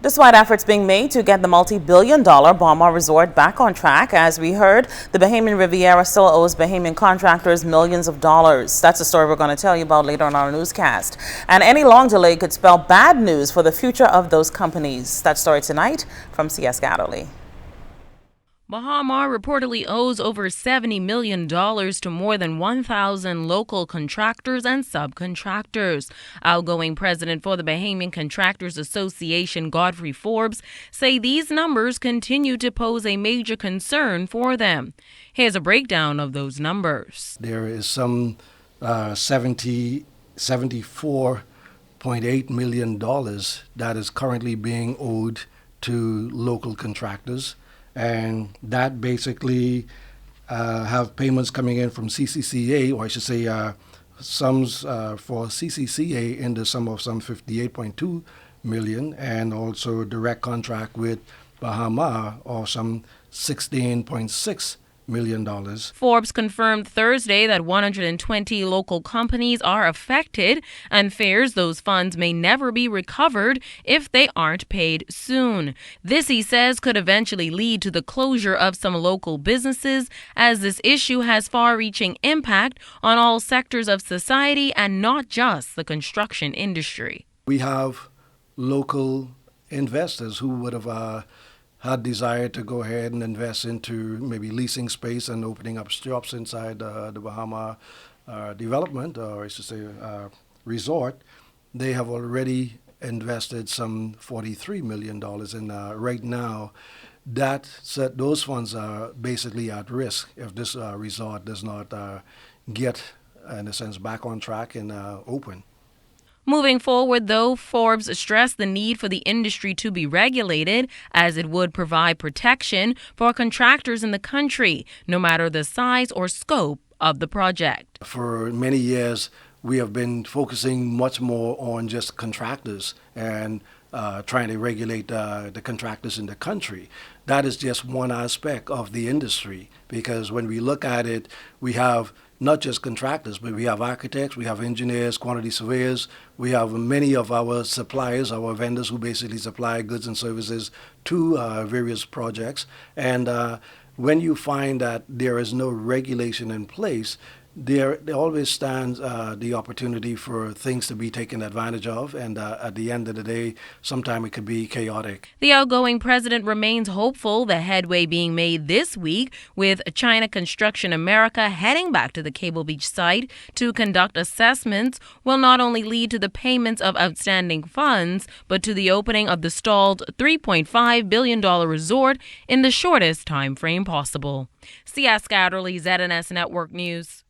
Despite efforts being made to get the multi-billion-dollar Baha resort back on track, as we heard, the Bahamian Riviera still owes Bahamian contractors millions of dollars. That's a story we're going to tell you about later on our newscast. And any long delay could spell bad news for the future of those companies. That story tonight from C.S. Gatterly. Baha reportedly owes over $70 million to more than 1,000 local contractors and subcontractors. Outgoing president for the Bahamian Contractors Association, Godfrey Forbes, say these numbers continue to pose a major concern for them. Here's a breakdown of those numbers. There is some $74.8 million that is currently being owed to local contractors. And that basically have payments coming in from CCCA, or I should say sums for CCCA in the sum of some $58.2 million, and also direct contract with Baha or some $16.6 million. Forbes confirmed Thursday that 120 local companies are affected and fears those funds may never be recovered if they aren't paid soon. This, he says, could eventually lead to the closure of some local businesses, as this issue has far-reaching impact on all sectors of society and not just the construction industry. We have local investors who would have had desire to go ahead and invest into maybe leasing space and opening up shops inside the Baha development, or I should say resort. They have already invested some $43 million, and right now those funds are basically at risk if this resort does not get, in a sense, back on track and open. Moving forward, though, Forbes stressed the need for the industry to be regulated, as it would provide protection for contractors in the country, no matter the size or scope of the project. For many years, we have been focusing much more on just contractors and trying to regulate the contractors in the country. That is just one aspect of the industry, because when we look at it, we have not just contractors, but we have architects, we have engineers, quantity surveyors, we have many of our suppliers, our vendors who basically supply goods and services to various projects. And when you find that there is no regulation in place, there always stands the opportunity for things to be taken advantage of, and at the end of the day, sometimes it could be chaotic. The outgoing president remains hopeful the headway being made this week, with China Construction America heading back to the Cable Beach site to conduct assessments, will not only lead to the payments of outstanding funds, but to the opening of the stalled $3.5 billion resort in the shortest time frame possible. C.S. Gatterly, ZNS Network News.